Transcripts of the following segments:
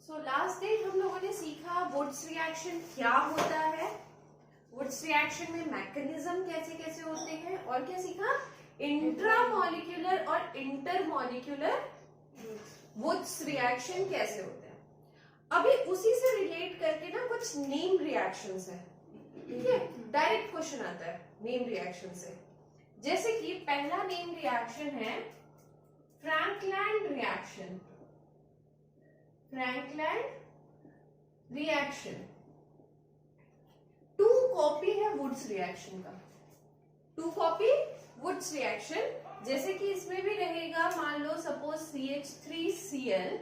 So last day हम लोगों ने सीखा वुड्स रिएक्शन क्या होता है, वुड्स रिएक्शन में मैकेनिज्म कैसे कैसे होते हैं, और क्या सीखा इंट्रामॉलिक्यूलर और इंटरमॉलिक्यूलर वुड्स रिएक्शन कैसे होते हैं। अभी उसी से रिलेट करके ना कुछ नेम रिएक्शंस है, ठीक है। डायरेक्ट क्वेश्चन आता है नेम रिएक्शन से। जैसे कि पहला नेम रिएक्शन है Frankland reaction. Frankland reaction 2 copy है वुड्स रिएक्शन का, 2 कॉपी वुड्स रिएक्शन। जैसे कि इसमें भी रहेगा, मान लो suppose CH3Cl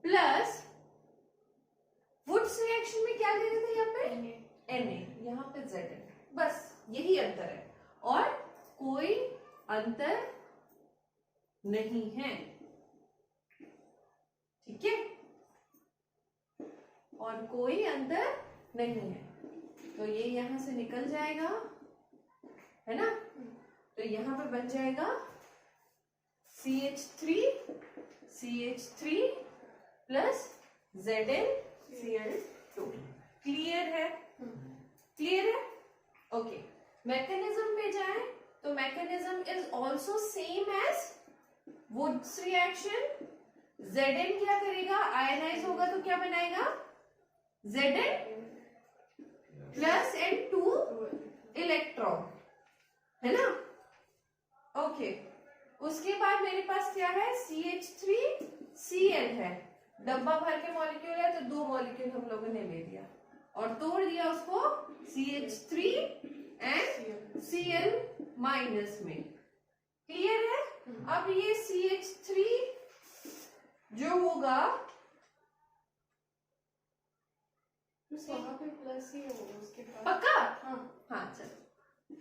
plus Wurtz reaction में क्या दे रहे थे यहाँ पे Na, यहाँ पे Zn, बस यही अंतर है और कोई अंतर नहीं है, ठीक है, और कोई अंतर नहीं है। तो ये यहां से निकल जाएगा, है ना। तो यहां पे बन जाएगा CH3 प्लस ZnCl2। क्लियर है, क्लियर है, ओके। मैकेनिज्म पे जाए तो mechanism is also same as Wurtz reaction. Zn क्या करेगा, आयनाइज होगा तो क्या बनाएगा Zn प्लस N2 इलेक्ट्रॉन, है ना, ओके। उसके बाद मेरे पास क्या है CH3Cl है, डब्बा भर के मॉलिक्यूल है तो 2 मॉलिक्यूल हम लोगों ने ले लिया और तोड़ दिया उसको CH3 एंड Cl माइनस में। क्लियर है। अब ये CH3 जो होगा वहां पे प्लस ही होगा उसके बाद, पक्का, हाँ चलो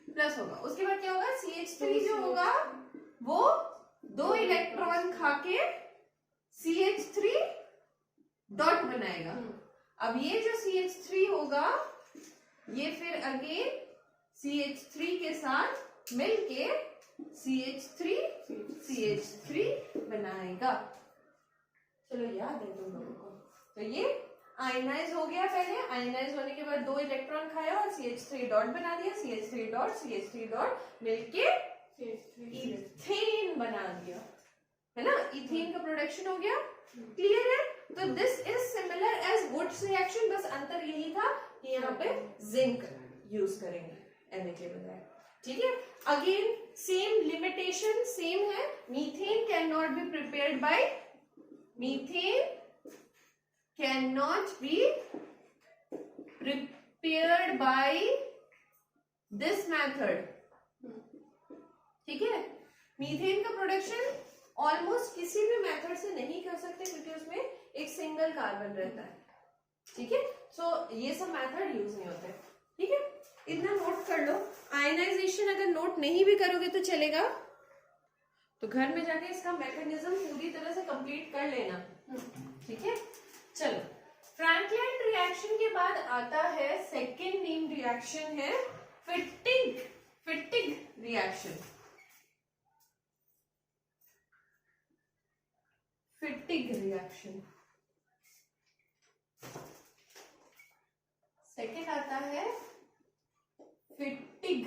प्लस होगा। उसके बाद क्या होगा, CH3 जो होगा वो 2 इलेक्ट्रॉन खाके CH3 डॉट बनाएगा। अब ये जो CH3 होगा ये फिर अगेन CH3 के साथ मिलके CH3 बनाएगा। चलो याद है तुम लोगों को। तो ये आयनाइज हो गया, पहले आयनाइज होने के बाद 2 इलेक्ट्रॉन खाया और CH3 डॉट बना दिया, CH3 डॉट मिलके इथेन बना दिया, है ना, इथेन का प्रोडक्शन हो गया। क्लियर है। तो this is similar as Wurtz reaction, बस अंतर यही था कि यहाँ पे जिंक यूज करेंगे Na के बजाय, ठीक है। अगेन सेम लिमिटेशन सेम है, methane can not be prepared bye methane cannot be prepared by this method, ठीक है। मीथेन का प्रोडक्शन ऑलमोस्ट किसी भी मेथड से नहीं कर सकते क्योंकि उसमें एक सिंगल कार्बन रहता है, ठीक है। सो ये सब मेथड यूज नहीं होते, ठीक है। इतना नोट कर लो। आयनाइजेशन अगर नोट नहीं भी करोगे तो चलेगा, तो घर में जाके इसका मैकेनिज्म पूरी तरह से कंप्लीट कर लेना, ठीक है। चलो, फ्रैंकलैंड रिएक्शन के बाद आता है सेकेंड नेम रिएक्शन है फिट्टिग रिएक्शन। फिट्टिग रिएक्शन सेकेंड आता है फिट्टिग,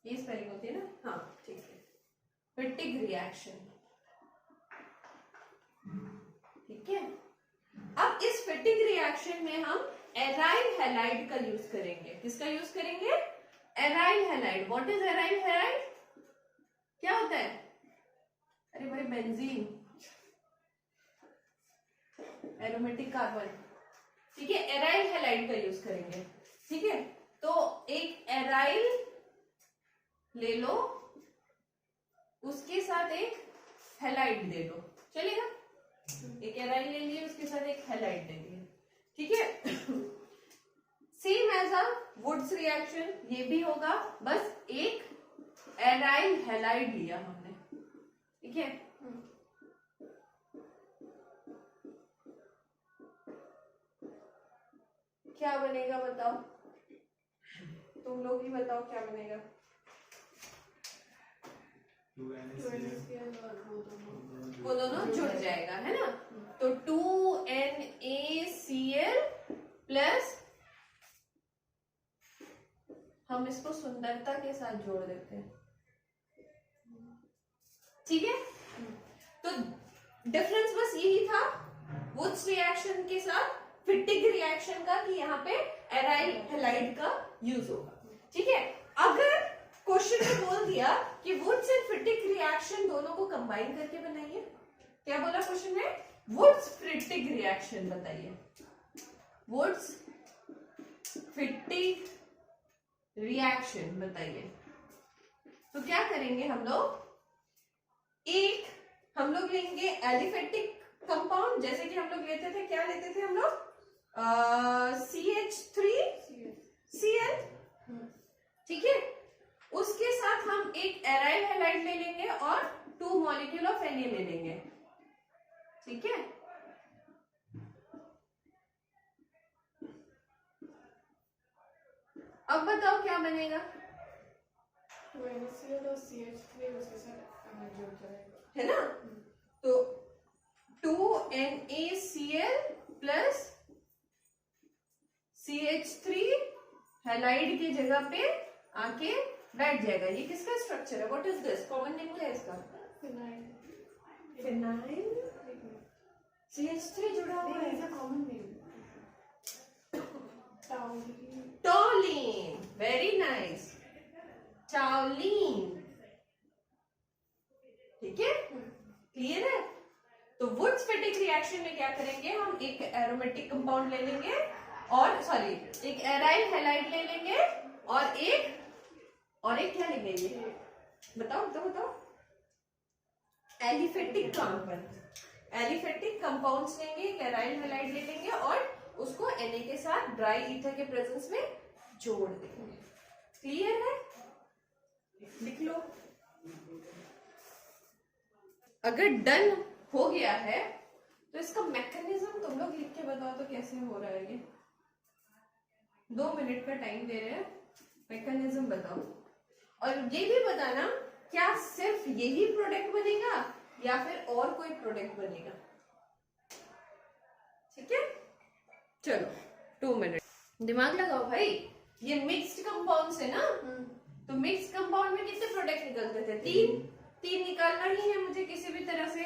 ये स्पेलिंग होती है ना, हाँ ठीक है। फिट्टिग रिएक्शन, ठीक है। अब इस फिट्टिग रिएक्शन में हम एराइल हैलाइड का यूज करेंगे। किसका यूज करेंगे, aryl halide. What is aryl halide, क्या होता है, अरे भाई बेंजीन, एरोमेटिक कार्बन, ठीक है। एराइल हैलाइड का यूज करेंगे, ठीक है। तो एक एराइल ले लो, उसके साथ एक हैलाइड दे दो, चलेगा। एक एराइल ले लिए, उसके साथ एक हैलाइड दे दिए, ठीक है। Same as a Wurtz reaction ये भी होगा, बस एक एराइल हैलाइड लिया हमने, ठीक है। क्या बनेगा बताओ, तुम लोग ही बताओ क्या बनेगा। वो दोनों जुड़ जाएगा, है ना। सुंदरता के साथ जोड़ देते हैं। ठीक है, तो डिफरेंस बस यही था वुड्स रिएक्शन के साथ फिटिक रिएक्शन का कि यहाँ पे एराइल हैलाइड का यूज होगा। ठीक है, अगर क्वेश्चन में बोल दिया कि वुड्स एंड फिटिक रिएक्शन दोनों को कंबाइन करके बनाइए, क्या बोला क्वेश्चन में? वुड्स फिटिक रिएक्शन बताइए, वुड्स फिटिक रिएक्शन बताइए। तो क्या करेंगे हम लोग? एक हम लोग लेंगे एलिफेटिक कंपाउंड, जैसे कि हम लोग लेते थे, क्या लेते थे हम लोग? CH3Cl। ठीक है, उसके साथ हम एक एराइल हैलाइड ले लेंगे और 2 मॉलिक्यूल ऑफ Na ले लेंगे। ठीक है, अब बताओ क्या बनेगा? तो NaCl और CH3 उसके साथ जुड़ जाएगा, है ना? तो 2NaCl प्लस CH3 हैलाइड की जगह पे आके बैठ जाएगा। ये किसका स्ट्रक्चर है? What is this? Common name क्या है इसका? फिनाइल। CH3 जुड़ा हुआ है। Common name टॉलिन। Very nice, टाउलिन। ठीक है, क्लियर है? तो वुड्स फिटिक रिएक्शन में क्या करेंगे? हम एक एरोमेटिक कंपाउंड ले लेंगे और एक एराइल हैलाइड ले लेंगे और एक क्या लेंगे? ये बताओ। एलिफेटिक कंपाउंड्स लेंगे, एक एराइल हैलाइड ले लेंगे और उसको Na के साथ ड्राई ईथर के प्रेजेंस में जोड़ देंगे। क्लियर है? लिख लो। अगर डन हो गया है तो इसका मैकेनिज्म तुम लोग लिख के बताओ तो कैसे हो रहा है ये। 2 मिनट का टाइम दे रहे हैं, मैकेनिज्म बताओ। और ये भी बताना क्या सिर्फ यही प्रोडक्ट बनेगा या फिर और कोई प्रोडक्ट बनेगा। ठीक है, चलो 2 मिनट दिमाग लगाओ भाई। ये मिक्स्ड कंपाउंड्स है ना, तो मिक्स्ड कंपाउंड में कितने प्रोडक्ट निकलते थे? 3 निकालना ही है मुझे किसी भी तरह से।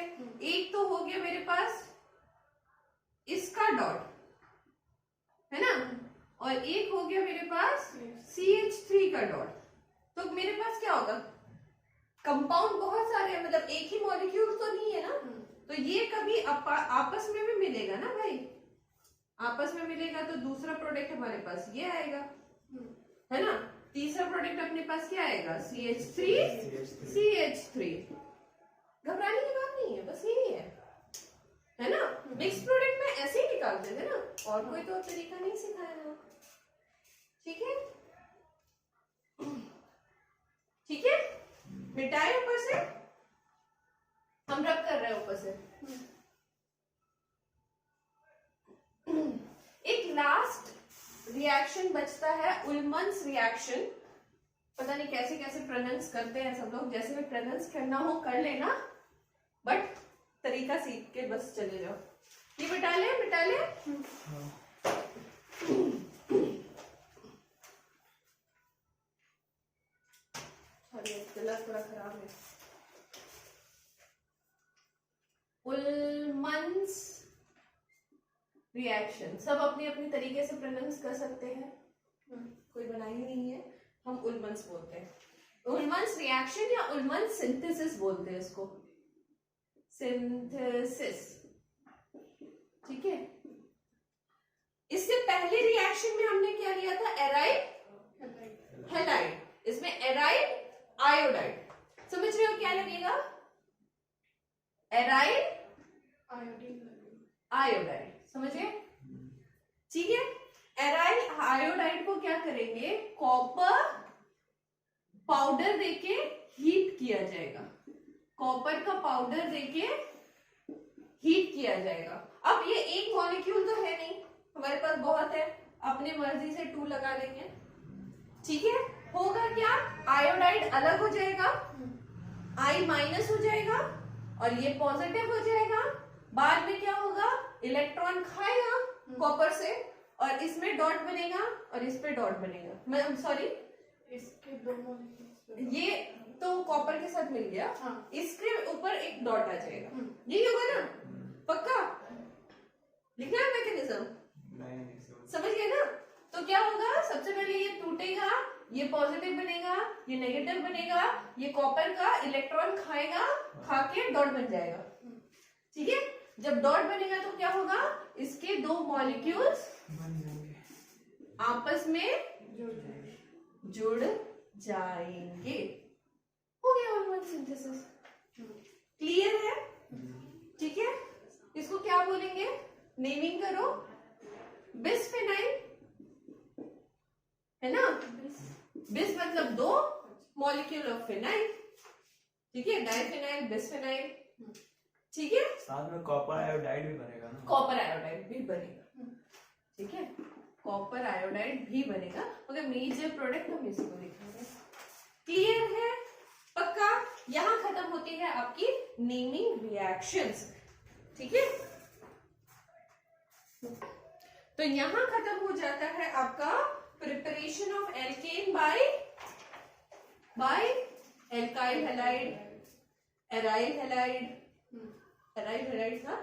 एक तो हो गया मेरे पास इसका डॉट, है ना, और एक हो गया मेरे पास CH3 का डॉट। तो मेरे पास क्या होगा? कंपाउंड बहुत सारे हैं, मतलब एक ही मॉलिक्यूल तो नहीं है ना, तो ये कभी आपस में भी मिलेगा ना भाई। आपस में मिलेगा तो दूसरा प्रोडक्ट हमारे पास ये आएगा, है ना। तीसरा प्रोडक्ट अपने पास क्या आएगा? CH3। घबराने की बात नहीं है, बस यही है ना। मिक्स प्रोडक्ट में ऐसे ही निकालते थे ना, और कोई तो तरीका नहीं सिखाया ना। ठीक है, ठीक है, मिटाए ऊपर से, हम रब कर रहे हैं ऊपर से। एक लास्ट रिएक्शन बचता है, उल्मन्स रिएक्शन। पता नहीं कैसे कैसे प्रोनाउंस करते हैं सब लोग, जैसे भी प्रोनाउंस करना हो कर लेना, बट तरीका सीख के बस चले जाओ। ये मिटा ले गला थोड़ा खराब है। उल्मन्स रिएक्शन सब अपने अपने तरीके से प्रोनाउंस कर सकते हैं, कोई बनाई नहीं है, हम उल्मन्स बोलते हैं। उल्मन्स रिएक्शन या उल्मन्स सिंथेसिस बोलते हैं इसको, सिंथेसिस। ठीक है, इससे पहले रिएक्शन में हमने क्या लिया था? एराइल हैलाइड, इसमें एराइल आयोडाइड। समझ रहे हो क्या लगेगा? एराइल आयोडाइड, समझिए। ठीक है, एराइल आयोडाइड को क्या करेंगे? कॉपर पाउडर देके हीट किया जाएगा, कॉपर का पाउडर देके हीट किया जाएगा। अब ये एक मॉलिक्यूल तो है नहीं हमारे पास, बहुत है, अपने मर्जी से 2 लगा देंगे। ठीक है, होगा क्या? आयोडाइड अलग हो जाएगा, I माइनस हो जाएगा और ये पॉजिटिव हो जाएगा। बाद में क्या होगा? इलेक्ट्रॉन खाएगा कॉपर से और इसमें डॉट बनेगा और इस पे डॉट बनेगा, सॉरी इसके दो molecules ये तो कॉपर के साथ मिल गया, हाँ। इसके ऊपर एक डॉट आ जाएगा, हम्म। यही होगा ना? पक्का लिखना है मैकेनिज्म, समझ गए ना? तो क्या होगा, सबसे पहले ये टूटेगा, ये पॉजिटिव बनेगा, ये नेगेटिव बनेगा, ये कॉपर का इलेक्ट्रॉन खाएगा, खा के डॉट बन जाएगा, ठीक है? जब डॉट बनेगा तो क्या होगा, इसके दो मॉलिक्यूल्स आपस में जुड़ जाएंगे, हो गया ऑर्गेनल सिंथेसिस। क्लियर है? ठीक है, इसको क्या बोलेंगे, नेमिंग करो, बिस्फेनाइल है ना? बिस मतलब दो मॉलिक्यूल ऑफ फिनाइल, ठीक है, डाइफिनाइल, बिस्फेनाइल, ठीक है? साथ में कॉपर आयोडाइड भी बनेगा ना? कॉपर आयोडाइड भी बनेगा, ठीक है, कॉपर आयोडाइड भी बनेगा, मगर मेजर प्रोडक्ट हम इसी को देखेंगे। क्लियर है? पक्का? यहां खत्म होती है आपकी नेमिंग रिएक्शंस, ठीक है? तो यहां खत्म हो जाता है आपका preparation of alkane by alkyl halide, aryl halide, aryl halide था,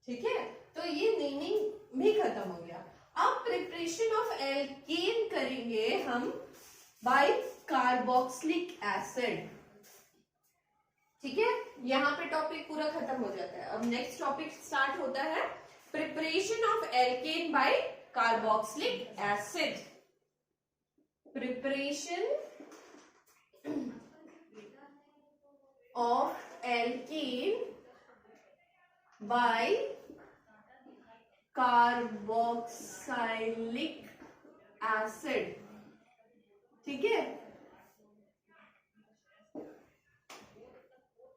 ठीक है? तो ये नेमिंग भी खत्म हो गया। अब प्रिपरेशन ऑफ एल्केन करेंगे हम बाय कार्बोक्सिलिक एसिड, ठीक है? यहां पे टॉपिक पूरा खत्म हो जाता है। अब नेक्स्ट टॉपिक स्टार्ट होता है preparation of alkane by carboxylic acid. Preparation of alkane by carboxylic acid, ठीक है?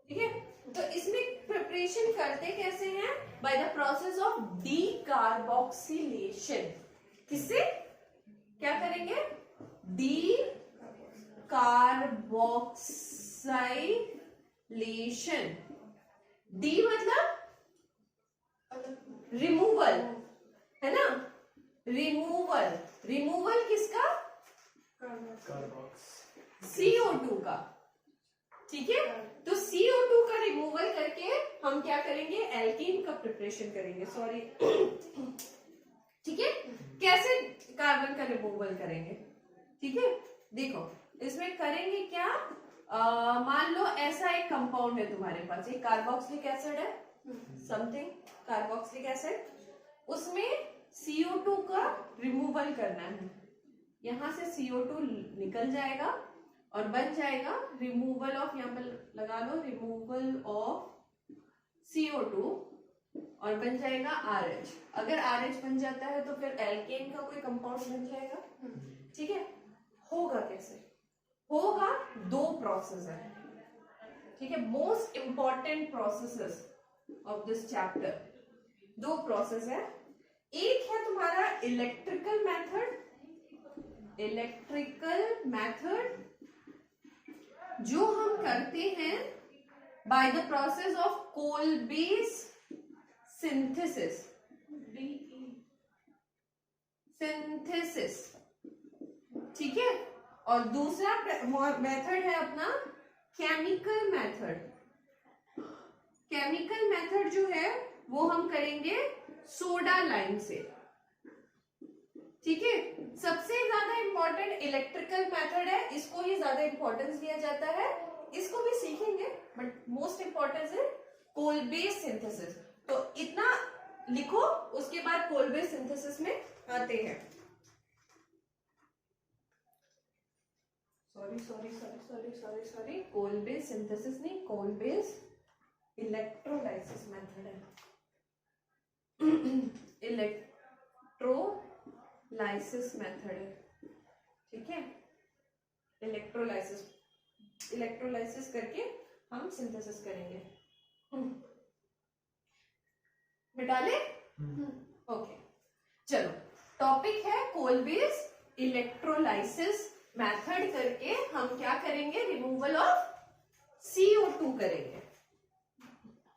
ठीक है, तो इसमें प्रिपरेशन करते कैसे हैं, by the process of decarboxylation. किससे क्या करेंगे, डीकार्बोक्सिलेशन। डी मतलब रिमूवल, है ना? रिमूवल, रिमूवल किसका, CO2 का, ठीक है? तो CO2 का रिमूवल करके हम क्या करेंगे, एल्कीन का प्रिपरेशन करेंगे, सॉरी, ठीक है? कैसे कार्बन का रिमूवल करेंगे, ठीक है? देखो इसमें करेंगे क्या, मान लो ऐसा एक कंपाउंड है तुम्हारे पास, एक कार्बोक्सिलिक एसिड है, समथिंग कार्बोक्सिलिक एसिड, उसमें CO2 का रिमूवल करना है, यहां से CO2 निकल जाएगा और बन जाएगा रिमूवल ऑफ, यहां पर लगा लो रिमूवल ऑफ CO2 और बन जाएगा RH। अगर RH बन जाता है तो फिर एल्केन का कोई कंपाउंड बन जाएगा, ठीक है? होगा कैसे, होगा, दो प्रोसेस है, ठीक है? Most important processes of this chapter, दो प्रोसेस है। एक है तुम्हारा इलेक्ट्रिकल मेथड, इलेक्ट्रिकल मेथड जो हम करते हैं by the process of Kolbe's synthesis, synthesis, ठीक है? और दूसरा मेथड है अपना केमिकल मेथड। केमिकल मेथड जो है वो हम करेंगे सोडा लाइम से, ठीक है? सबसे ज्यादा इंपॉर्टेंट इलेक्ट्रिकल मेथड है, इसको ही ज्यादा इंपॉर्टेंस दिया जाता है, इसको भी सीखेंगे, बट मोस्ट इंपॉर्टेंस है कोलबेस सिंथेसिस। तो इतना लिखो, उसके बाद कोलबेस सिंथेसिस में आते हैं। सॉरी, कोलबेस सिंथेसिस नहीं, कोलबेस इलेक्ट्रोलाइसिस मेथड है, इलेक्ट्रोलाइसिस मेथड है, ठीक है? इलेक्ट्रोलाइसिस करके हम सिंथेसिस करेंगे। मिटा ले? ओके, चलो, टॉपिक है कोलबेस इलेक्ट्रोलाइसिस मेथड करके हम क्या करेंगे, रिमूवल ऑफ CO2 करेंगे,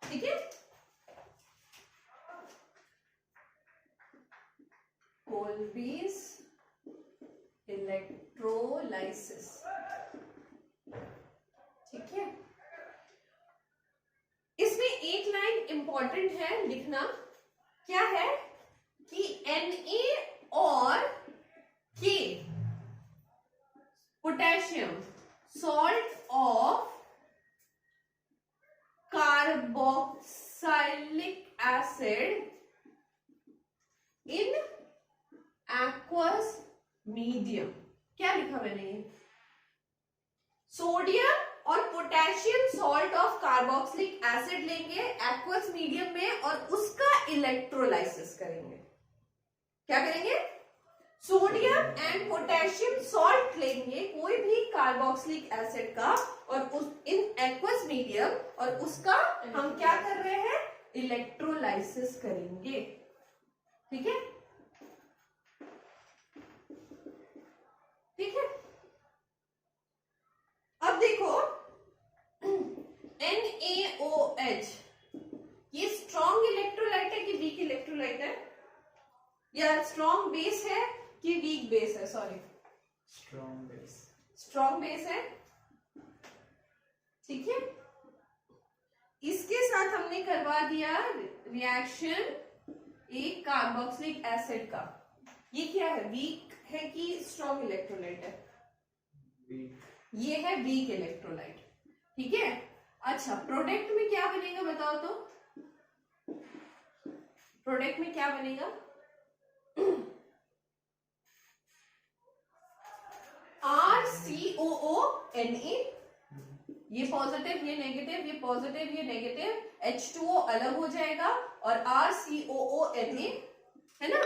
ठीक है? Kolbe's electrolysis. ठीक है, इसमें एक लाइन इंपॉर्टेंट है लिखना, क्या है कि Na और K potassium salt of carboxylic acid in aqueous medium. क्या लिखा मैंने ये? सोडियम और potassium salt of carboxylic acid लेंगे एक्वस मीडियम में और उसका इलेक्ट्रोलाइसिस करेंगे। क्या करेंगे? सोडियम एंड पोटेशियम सॉल्ट लेंगे, कोई भी कार्बोक्सिलिक एसिड का, और उस इन एक्वस मीडियम, और उसका हम क्या कर रहे हैं? इलेक्ट्रोलाइसिस करेंगे। ठीक है, ठीक है। अब देखो NaOH, ये स्ट्रॉन्ग इलेक्ट्रोलाइट है कि वीक इलेक्ट्रोलाइट है, या स्ट्रॉन्ग बेस है कि वीक बेस है? Sorry, strong base. Strong base है। ठीक है, इसके साथ हमने करवा दिया रिएक्शन एक कार्बोक्सिलिक एसिड का। ये क्या है? वीक है कि स्ट्रॉन्ग इलेक्ट्रोलाइट है? वीक। ये है वीक इलेक्ट्रोलाइट। ठीक है, अच्छा, प्रोडक्ट में क्या बनेगा बताओ तो? प्रोडक्ट में क्या बनेगा? RCOONA, ये पॉजिटिव ये नेगेटिव, ये पॉजिटिव ये नेगेटिव, H2O अलग हो जाएगा और RCOONA, है ना?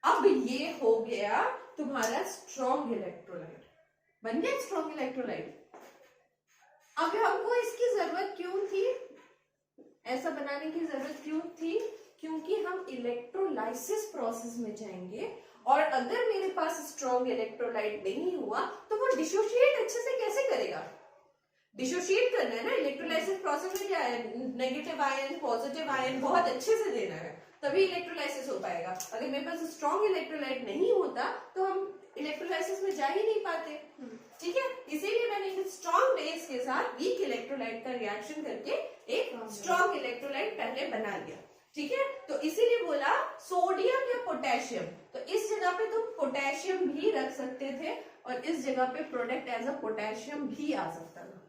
अब ये हो गया तुम्हारा स्ट्रॉन्ग इलेक्ट्रोलाइट, बन गया स्ट्रॉन्ग इलेक्ट्रोलाइट। अब हमको इसकी जरूरत क्यों थी, ऐसा बनाने की जरूरत क्यों थी? क्योंकि हम इलेक्ट्रोलाइसिस प्रोसेस में जाएंगे और अगर मेरे पास स्ट्रॉन्ग इलेक्ट्रोलाइट नहीं हुआ तो वो डिसोशिएट अच्छे से कैसे करेगा? डिसोशिएट करना है ना, इलेक्ट्रोलाइसिस प्रोसेस में क्या है? नेगेटिव आयन पॉजिटिव आयन बहुत अच्छे से देना है, तभी इलेक्ट्रोलाइसिस हो पाएगा। अगर मेरे पास स्ट्रॉन्ग इलेक्ट्रोलाइट नहीं होता तो हम इलेक्ट्रोलाइसिस में जा ही नहीं पाते। ठीक है, इसीलिए मैंने एक स्ट्रॉन्ग बेस के साथ वीक इलेक्ट्रोलाइट का रिएक्शन करके एक स्ट्रॉन्ग इलेक्ट्रोलाइट पहले बना लिया। ठीक है, तो इसीलिए बोला सोडियम या पोटेशियम, तो इस जगह पे तुम पोटेशियम भी रख सकते थे और इस जगह पे प्रोडक्ट एज अ पोटेशियम भी आ सकता था।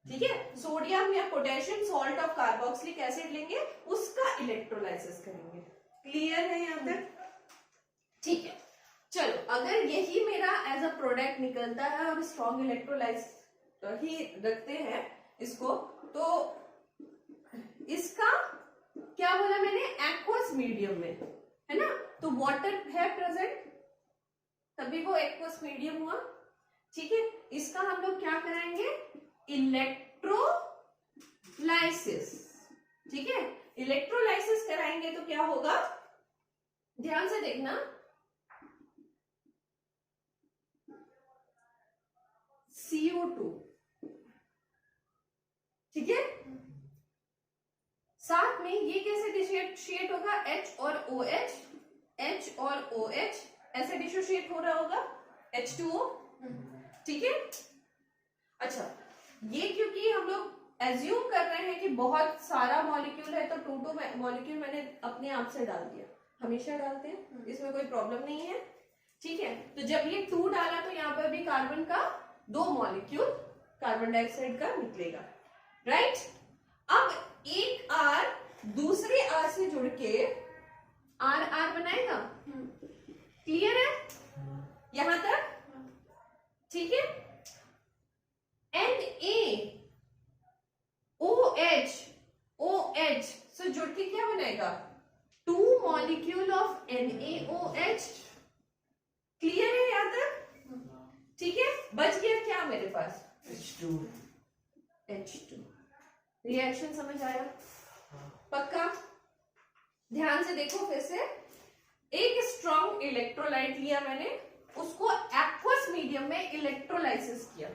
ठीक है, सोडियम या potassium salt of carboxylic acid लेंगे, उसका इलेक्ट्रोलाइसिस करेंगे। क्लियर है यहाँ तक? ठीक है, चलो, अगर यही मेरा एज अ प्रोडक्ट निकलता है और स्ट्रॉन्ग इलेक्ट्रोलाइसिस ही रखते हैं इसको, तो इसका क्या बोला मैंने? एक्वस मीडियम में, है ना? तो वाटर है प्रेजेंट, तभी वो एक्वस मीडियम हुआ। ठीक है, इसका हम लोग क्या कराएंगे? इलेक्ट्रोलाइसिस। ठीक है, इलेक्ट्रोलाइसिस कराएंगे तो क्या होगा? ध्यान से देखना, CO2, ठीक है, साथ में ये कैसे डिसोशिएट होगा? H और OH, H और OH ऐसे डिसोशिएट हो रहा होगा, H2O। ठीक है, अच्छा, ये क्योंकि हम लोग एज्यूम कर रहे हैं कि बहुत सारा मॉलिक्यूल है तो 2 मॉलिक्यूल मैंने अपने आप से डाल दिया, हमेशा डालते हैं, इसमें कोई प्रॉब्लम नहीं है। ठीक है, तो जब ये 2 डाला तो यहाँ पर भी कार्बन का 2 मॉलिक्यूल कार्बन डाइऑक्साइड का निकलेगा, राइट? अब एक R दूसरे R से जुड़ के R बनाएगा। क्लियर है यहां तक? ठीक है, NaOH से जुड़ के क्या बनाएगा? 2 मॉलिक्यूल ऑफ NaOH। क्लियर है यहां तक? ठीक है, बच गया क्या मेरे पास? H2। रिएक्शन समझ आया? पक्का? ध्यान से देखो फिर से, एक स्ट्रॉन्ग इलेक्ट्रोलाइट लिया मैंने, उसको एक्वस मीडियम में इलेक्ट्रोलाइसिस किया।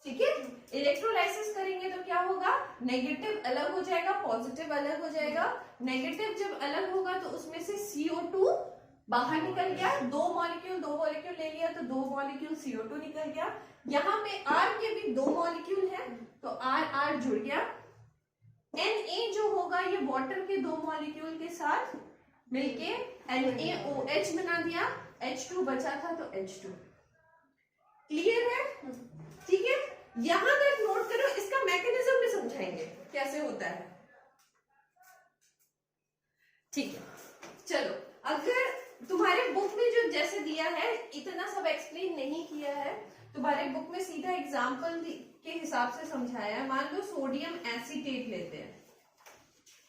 ठीक है, इलेक्ट्रोलाइसिस करेंगे तो क्या होगा? नेगेटिव अलग हो जाएगा, पॉजिटिव अलग हो जाएगा। नेगेटिव जब अलग होगा तो उसमें से CO2 बाहर निकल गया, दो मॉलिक्यूल ले लिया तो दो मॉलिक्यूल CO2 निकल गया। यहाँ पे R के भी दो मॉलिक्यूल है तो R जुड़ गया। Na जो होगा ये वाटर के दो मॉलिक्यूल के साथ मिलके NaOH बना दिया, H2 बचा था तो H2। क्लियर है? ठीक है, यहां तक नोट करो, इसका मैकेनिज्म भी समझाएंगे कैसे होता है। ठीक है, चलो अगर तुम्हारे बुक में जो जैसे दिया है इतना सब एक्सप्लेन नहीं किया है, तुम्हारे बुक में सीधा एग्जाम्पल के हिसाब से समझाया है। मान लो सोडियम एसीटेट लेते हैं,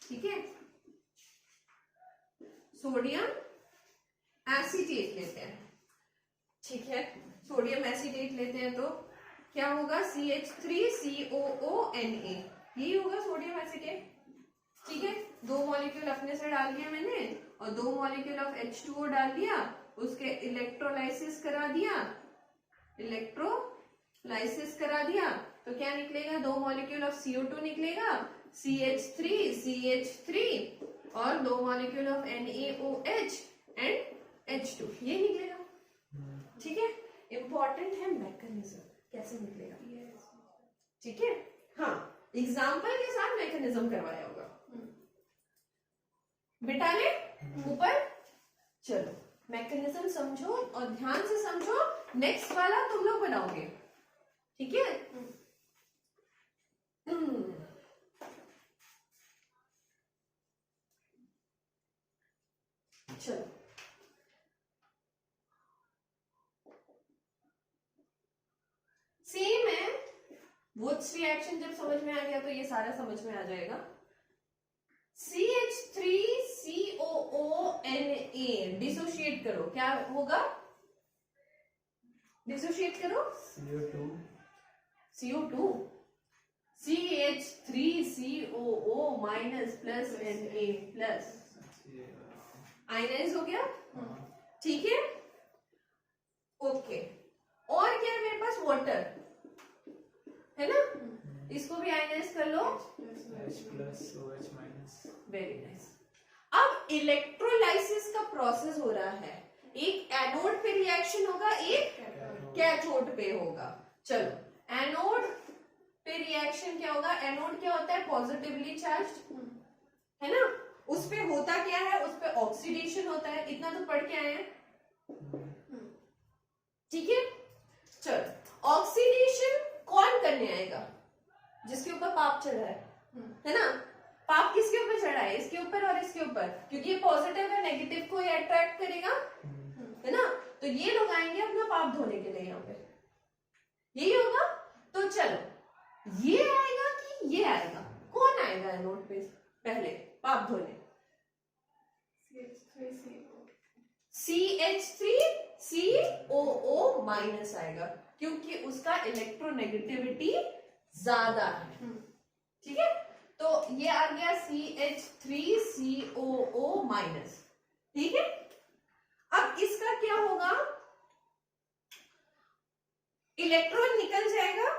ठीक है, सोडियम एसीटेट लेते हैं, ठीक है, सोडियम एसीटेट लेते हैं तो क्या होगा, CH3COONA, यही होगा सोडियम एसीटेट। ठीक है, दो मॉलिक्यूल अपने से डाल दिया मैंने और दो मॉलिक्यूल ऑफ H2O डाल दिया, उसके इलेक्ट्रोलाइसिस करा दिया तो क्या निकलेगा, दो मॉलिक्यूल ऑफ CO2 निकलेगा, CH3 और दो molecule of NaOH and H2, ये निकलेगा। ठीक है, इंपॉर्टेंट है मैकेनिज्म कैसे निकलेगा, ठीक है। हाँ, एग्जाम्पल के साथ मैकेनिज्म करवाया होगा बेटा ने ऊपर। चलो मैकेनिज्म समझो और ध्यान से समझो, नेक्स्ट वाला तुम लोग बनाओगे, ठीक है। चलो सेम है, वुड्स रिएक्शन जब समझ में आ गया तो ये सारा समझ में आ जाएगा। CH3COONA डिसोशिएट करो, क्या होगा, डिसोशिएट करो, CO2 CH3COO minus plus Na plus, ionise हो गया, ठीक है, ओके। और क्या है मेरे पास, वाटर है ना, इसको भी आयनाइज कर लो, H+OH-। Very nice. अब इलेक्ट्रोलाइसिस का प्रोसेस हो रहा है, एक एनोड पे रिएक्शन होगा, एक कैथोड पे होगा। चलो एनोड पे रिएक्शन क्या होगा, एनोड क्या होता है, पॉजिटिवली चार्ज्ड है ना, उस पे होता क्या है, उस पे ऑक्सीडेशन होता है, इतना तो पढ़ के आए हैं, ठीक है। चलो ऑक्सीडेशन कौन करने आएगा, जिसके ऊपर पाप चढ़ा है ना, पाप किसके ऊपर चढ़ा है, इसके ऊपर और इसके ऊपर, क्योंकि ये पॉजिटिव है, नेगेटिव को ये अट्रैक्ट करेगा, है ना, तो ये लोग आएंगे अपना पाप धोने के लिए यहाँ पे, यही होगा। तो चलो ये आएगा कि ये आएगा, कौन आएगा एनोड पे पहले पाप धोने, CH3COO माइनस आएगा, क्योंकि उसका इलेक्ट्रोनेगेटिविटी ज्यादा है, ठीक है। तो ये आ गया CH3COO माइनस, ठीक है। अब इसका क्या होगा, इलेक्ट्रॉन निकल जाएगा,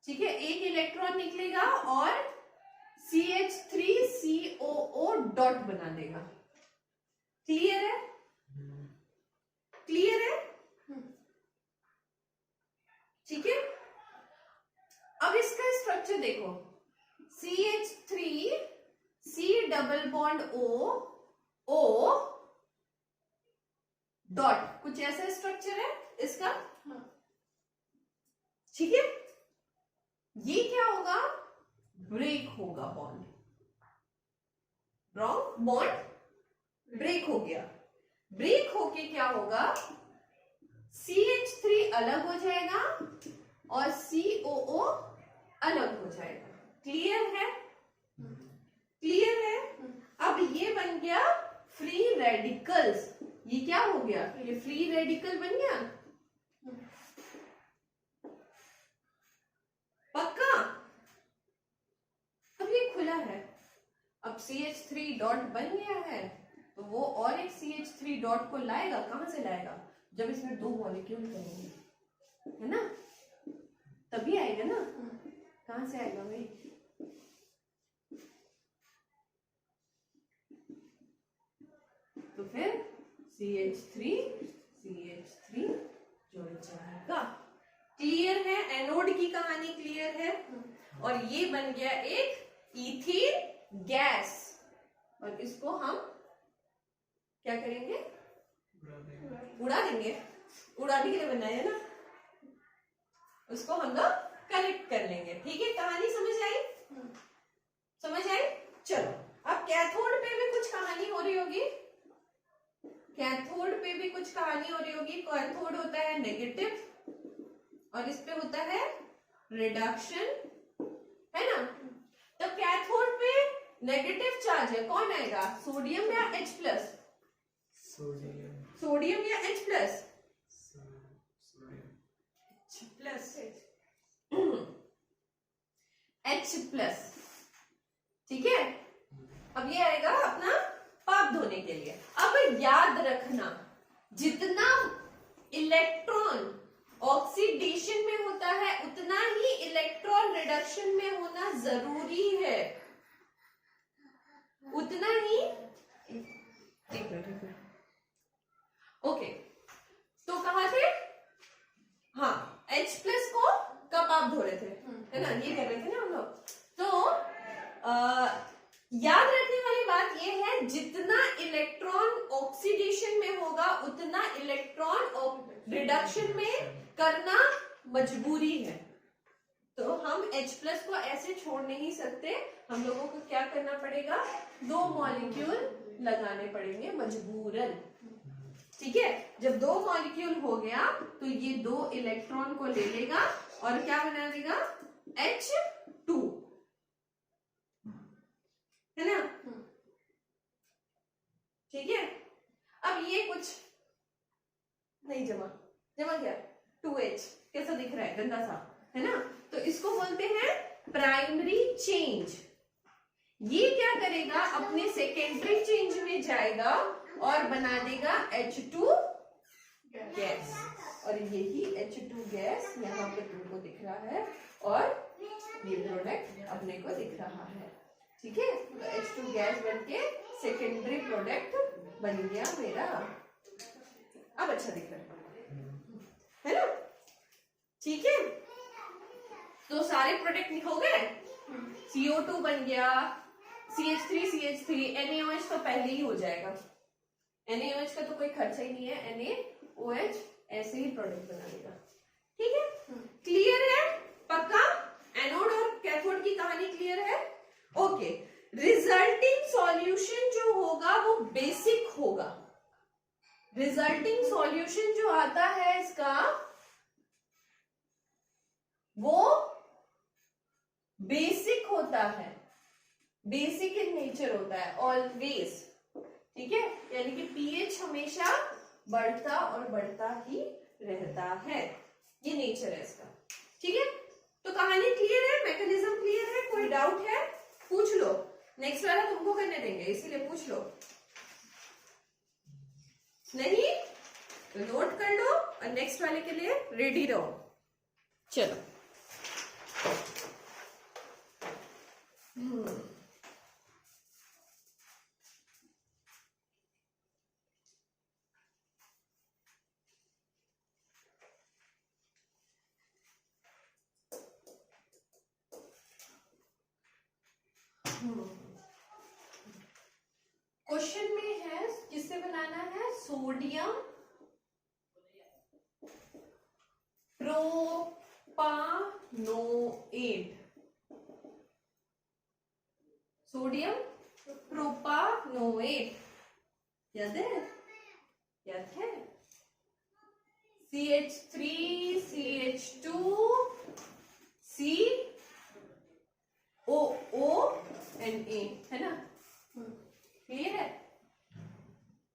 ठीक है, एक इलेक्ट्रॉन निकलेगा और CH3COO डॉट बना देगा। क्लियर है, क्लियर है, ठीक है। अब इसका स्ट्रक्चर देखो, CH3 C double bond O dot, कुछ ऐसा स्ट्रक्चर है इसका, ठीक है। ये क्या होगा, ब्रेक होगा बॉन्ड, बॉन्ड ब्रेक हो गया, ब्रेक होके क्या होगा, CH3 अलग हो जाएगा और COO अलग हो जाएगा। क्लियर है, क्लियर है। अब ये बन गया फ्री रेडिकल्स, ये क्या हो गया, ये फ्री रेडिकल बन गया, पक्का। अब ये खुला है, अब CH3 डॉट बन गया है, तो वो और एक CH3 डॉट को लाएगा, कहां से लाएगा, जब इसमें दो मॉलिक्यूल करेंगे, है ना, तभी आएगा ना, कहां से आएगा भाई, तो फिर CH3 CH3 जुड़ जाएगा। क्लियर है, एनोड की कहानी क्लियर है। और ये बन गया एक इथीन गैस, और इसको हम क्या करेंगे, उड़ा देंगे। उड़ाने के लिए बनाया है ना, उसको हम लोग कलेक्ट कर लेंगे। ठीक है, कहानी समझ आई? समझ आई? चलो अब कैथोड पे भी कुछ कहानी हो रही होगी। कैथोड पे भी कुछ कहानी हो रही होगी। कैथोड होता है नेगेटिव और इस पे होता है रिडक्शन, है ना। तो कैथोड पे नेगेटिव चार्ज है, कौन आएगा, सोडियम या H प्लस? सोडियम। सोडियम या H plus? Sodium. H plus H plus. ठीक है, अब ये आएगा अपना पाप धोने के लिए। अब याद रखना, जितना इलेक्ट्रॉन ऑक्सीडेशन में होता है उतना ही इलेक्ट्रॉन रिडक्शन में होना जरूरी है। उतना ही, एक मिनट, ओके, तो कहा थे, हाँ, H प्लस को कब आप धो रहे थे, है ना, ये कर रहे थे ना हम लोग। तो याद रखने वाली बात ये है, जितना इलेक्ट्रॉन ऑक्सीडेशन में होगा उतना इलेक्ट्रॉन रिडक्शन में करना मजबूरी है। तो हम H प्लस को ऐसे छोड़ नहीं सकते, हम लोगों को क्या करना पड़ेगा, 2 मॉलिक्यूल लगाने पड़ेंगे मजबूरन। ठीक है, जब 2 मॉलिक्यूल हो गया तो ये 2 इलेक्ट्रॉन को ले लेगा और क्या बना देगा, H2, है ना। ठीक है, अब ये कुछ नहीं जमा गया, 2H कैसा दिख रहा है, गंदा सा, है ना। तो इसको बोलते हैं प्राइमरी चेंज। ये क्या करेगा, अपने सेकेंडरी चेंज में जाएगा और बना देगा H2 गैस, और यही H2 गैस यहाँ पे तुमको दिख रहा है और ये प्रोडक्ट अपने को दिख रहा है। ठीक है, तो H2 गैस बनके सेकेंडरी प्रोडक्ट बन गया मेरा। अब अच्छा दिख रहा है ना। ठीक है, तो सारे प्रोडक्ट हो गए। CO2 बन गया, CH3 NaOH तो पहले ही हो जाएगा। NaOH का तो कोई खर्चा ही नहीं है, NaOH ऐसे ही प्रोडक्ट बना देगा। ठीक है, क्लियर है, पक्का। एनोड और कैथोड की कहानी क्लियर है। ओके, रिजल्टिंग सॉल्यूशन जो होगा वो बेसिक होगा। रिजल्टिंग सॉल्यूशन जो आता है इसका, वो बेसिक होता है, बेसिक इन नेचर होता है ऑलवेज। ठीक है, यानी कि पीएच हमेशा बढ़ता और बढ़ता ही रहता है, ये नेचर है इसका। ठीक है, तो कहानी क्लियर है, मैकेनिज्म क्लियर है, कोई डाउट है पूछ लो। नेक्स्ट वाला तुमको करने देंगे, इसीलिए पूछ लो। नहीं तो नोट कर लो और नेक्स्ट वाले के लिए रेडी रहो। चलो, क्वेश्चन में है किससे बनाना है, सोडियम प्रोपानोएट। सोडियम प्रोपानोएट, याद है, याद है। CH3 CH2 COONA, है ना, क्लियर है।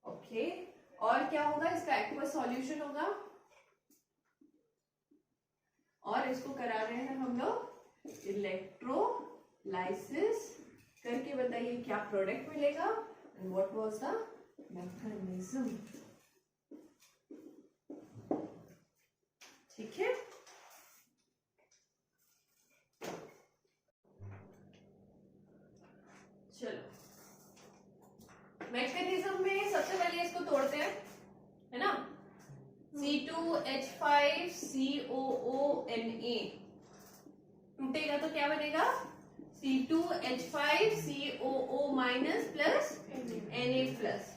ओके, और क्या होगा, इसका एक्वस सॉल्यूशन होगा, और इसको करा रहे हैं हम लोग इलेक्ट्रोलाइसिस करके। बताइए क्या प्रोडक्ट मिलेगा and what was the mechanism. ठीक है, चलो मैकेनिज्म में सबसे पहले इसको तोड़ते हैं। C2H5COONA टूटेगा तो क्या बनेगा? C2H5COO minus plus Na plus.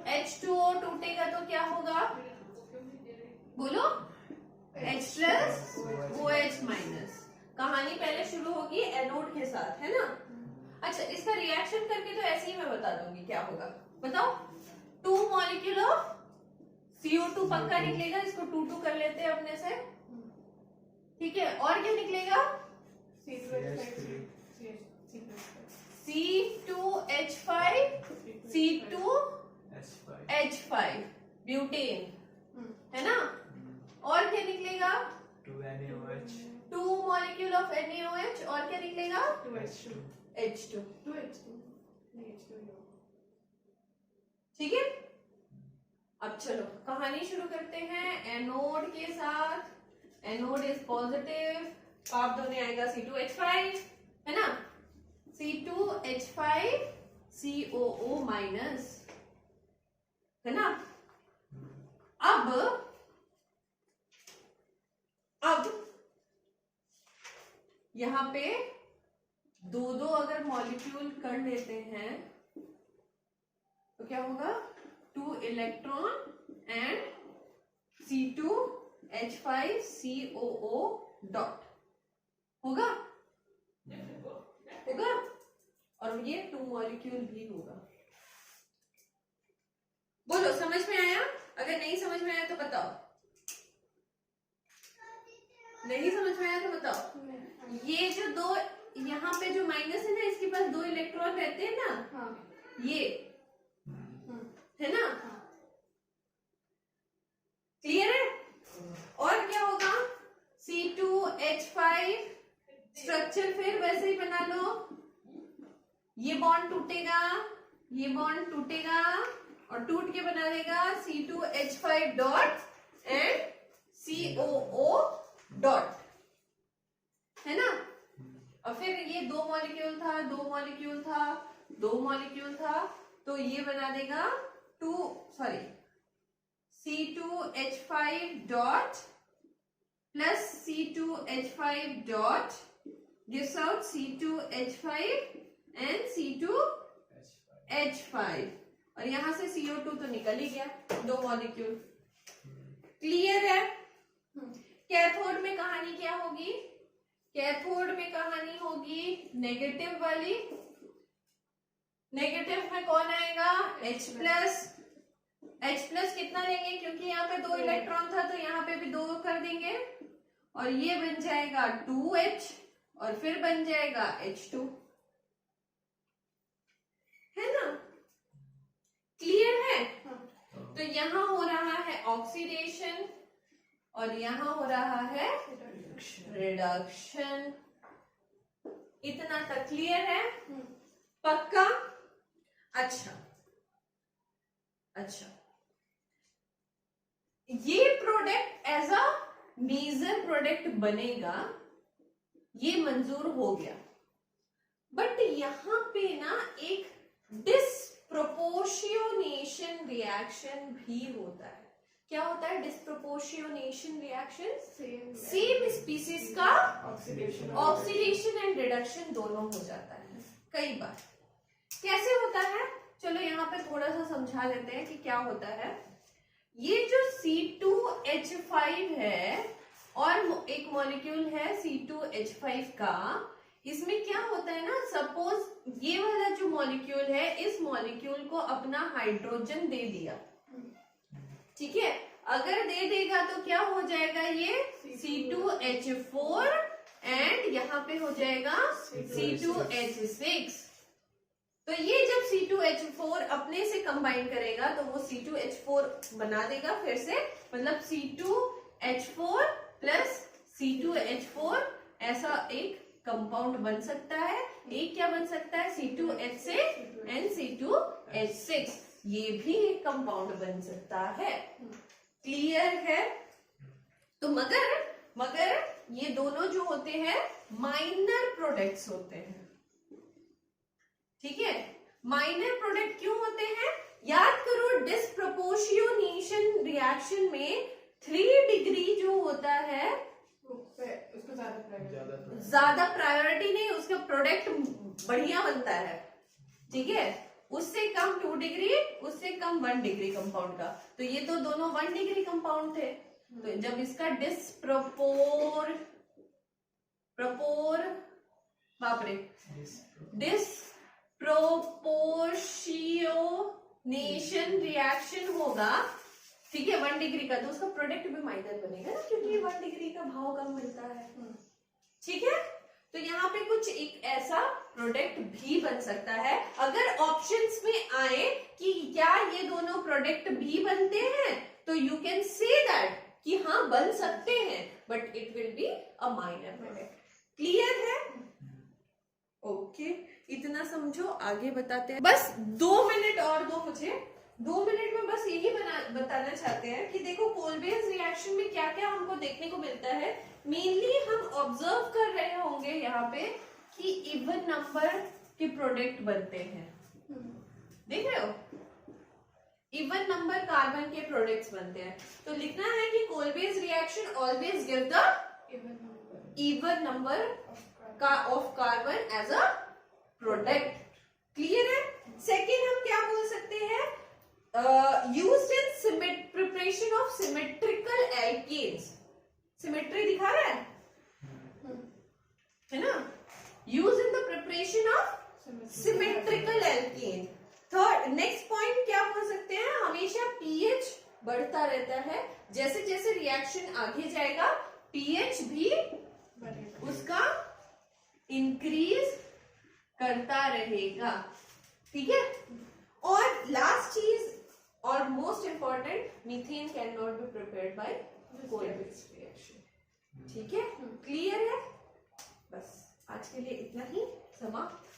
H2O टूटेगा तो क्या होगा? बोलो। H plus OH minus. कहानी पहले शुरू होगी एनोड के साथ, है ना? अच्छा, इसका रिएक्शन करके तो ऐसे ही मैं बता दूंगी क्या होगा। बताओ। 2 मॉलिक्यूल ऑफ CO2 पक्का निकलेगा, इसको 2 कर लेते हैं अपने से, ठीक है। और क्या निकलेगा? C2H5 C2H5 ब्यूटेन, है ना? और क्या निकलेगा? 2NaOH 2 molecule of NaOH। और क्या निकलेगा? H2। ठीक है। अब चलो कहानी शुरू करते हैं एनोड के साथ। एनोड इज पॉजिटिव, पाप दोनों आएगा C2H5, है ना? C2H5COO माइनस, है ना? अब यहां पे दो अगर मॉलिक्यूल कर लेते हैं तो क्या होगा? 2 इलेक्ट्रॉन एंड C2H5COO डॉट होगा। और ये 2 मॉलिक्यूल भी होगा। बोलो, समझ में आया? अगर नहीं समझ में आया तो बताओ। नहीं समझ में आया तो बताओ। ये जो 2 यहाँ पे जो माइनस है ना, इसके पास 2 इलेक्ट्रॉन रहते हैं ना। हाँ। ये है ना? क्लियर है? और क्या होगा? C2H5 स्ट्रक्चर फिर वैसे ही बना लो। ये बॉन्ड टूटेगा, ये बॉन्ड टूटेगा और टूट के बना देगा C2H5 dot and COO dot, है ना? और फिर ये 2 मॉलिक्यूल था, 2 मॉलिक्यूल था, 2 मॉलिक्यूल था, तो ये बना देगा C2H5 dot plus C2H5 dot gives out C2H5 and C2H5 और यहां से CO2 तो निकल ही गया, 2 मॉलिक्यूल। क्लियर है? कैथोड में कहानी क्या होगी? कैथोड में कहानी होगी नेगेटिव वाली। नेगेटिव में कौन आएगा? H प्लस कितना लेंगे? क्योंकि यहाँ पे 2 इलेक्ट्रॉन था तो यहाँ पे भी 2 कर देंगे और ये बन जाएगा 2H और फिर बन जाएगा H2, है ना? क्लियर है? तो यहाँ हो रहा है ऑक्सीडेशन और यहाँ हो रहा है रिडक्शन। इतना तक क्लियर है? पक्का? अच्छा, ये product as a major product बनेगा, ये मंजूर हो गया। बट यहां पे ना एक डिस्प्रोपोर्शियोनेशन रिएक्शन भी होता है। क्या होता है डिस्प्रोपोर्शियोनेशन रिएक्शन? सेम स्पीसीज का ऑक्सीडेशन एंड रिडक्शन दोनों हो जाता है कई बार। कैसे होता है? चलो यहाँ पे थोड़ा सा समझा देते हैं कि क्या होता है। ये जो C2H5 है और एक मॉलिक्यूल है C2H5 का, इसमें क्या होता है ना, सपोज ये वाला जो मॉलिक्यूल है इस मॉलिक्यूल को अपना हाइड्रोजन दे दिया, ठीक है? अगर दे देगा तो क्या हो जाएगा? ये C2H4 एंड यहाँ पे हो जाएगा C2H6। तो ये जब C2H4 अपने से कंबाइन करेगा तो वो C2H4 बना देगा फिर से, मतलब C2H4 प्लस C2H4 ऐसा एक कंपाउंड बन सकता है। एक क्या बन सकता है? C2H6 एंड C2H6, ये भी एक कंपाउंड बन सकता है। क्लियर है? तो मगर ये दोनों जो होते हैं माइनर प्रोडक्ट्स होते हैं, ठीक है? माइनर प्रोडक्ट क्यों होते हैं? याद करो डिस्प्रोपोर्शियोनेशन रिएक्शन में 3 डिग्री जो होता है उसको ज्यादा ज्यादा प्रायोरिटी नहीं, उसका प्रोडक्ट बढ़िया बनता है, ठीक है। उससे कम 2 डिग्री, उससे कम 1 डिग्री कंपाउंड का, तो ये तो दोनों 1 डिग्री कंपाउंड थे। तो जब इसका डिस्प्रोपोर्शियोनेशन रिएक्शन होगा, ठीक है, 1 डिग्री का, तो उसका प्रोडक्ट भी माइनर बनेगा ना, क्योंकि 1 डिग्री का भाव कम मिलता है, ठीक है। तो यहाँ पे कुछ एक ऐसा प्रोडक्ट भी बन सकता है। अगर ऑप्शंस में आए कि क्या ये दोनों प्रोडक्ट भी बनते हैं, तो यू कैन से दैट कि हाँ बन सकते हैं, but it will be a minor product. Clear है? ओके, इतना समझो, आगे बताते हैं। बस 2 मिनट और दो मुझे, 2 मिनट में बस यही बताना चाहते हैं कि देखो कोलबेर्स रिएक्शन में क्या क्या हमको देखने को मिलता है। मेनली हम ऑब्जर्व कर रहे होंगे यहाँ पे कि इवन नंबर के प्रोडक्ट बनते हैं, देख रहे हो, इवन नंबर कार्बन के प्रोडक्ट्स बनते हैं। तो लिखना है कि Kolbe's reaction always give the even number of carbon as a product. Clear है? सेकेंड हम क्या बोल सकते हैं, used in preparation of symmetrical alkanes. Symmetry दिखा रहा है ना, use in the preparation of symmetrical alkane. Third, next point क्या बोल सकते हैं, हमेशा पीएच बढ़ता रहता है, जैसे जैसे रिएक्शन आगे जाएगा पीएच भी उसका इंक्रीज करता रहेगा, ठीक है। और लास्ट चीज और most important, methane can not be prepared by Kolbe's reaction, ठीक है। क्लियर है? बस आज के लिए इतना ही, समाप्त।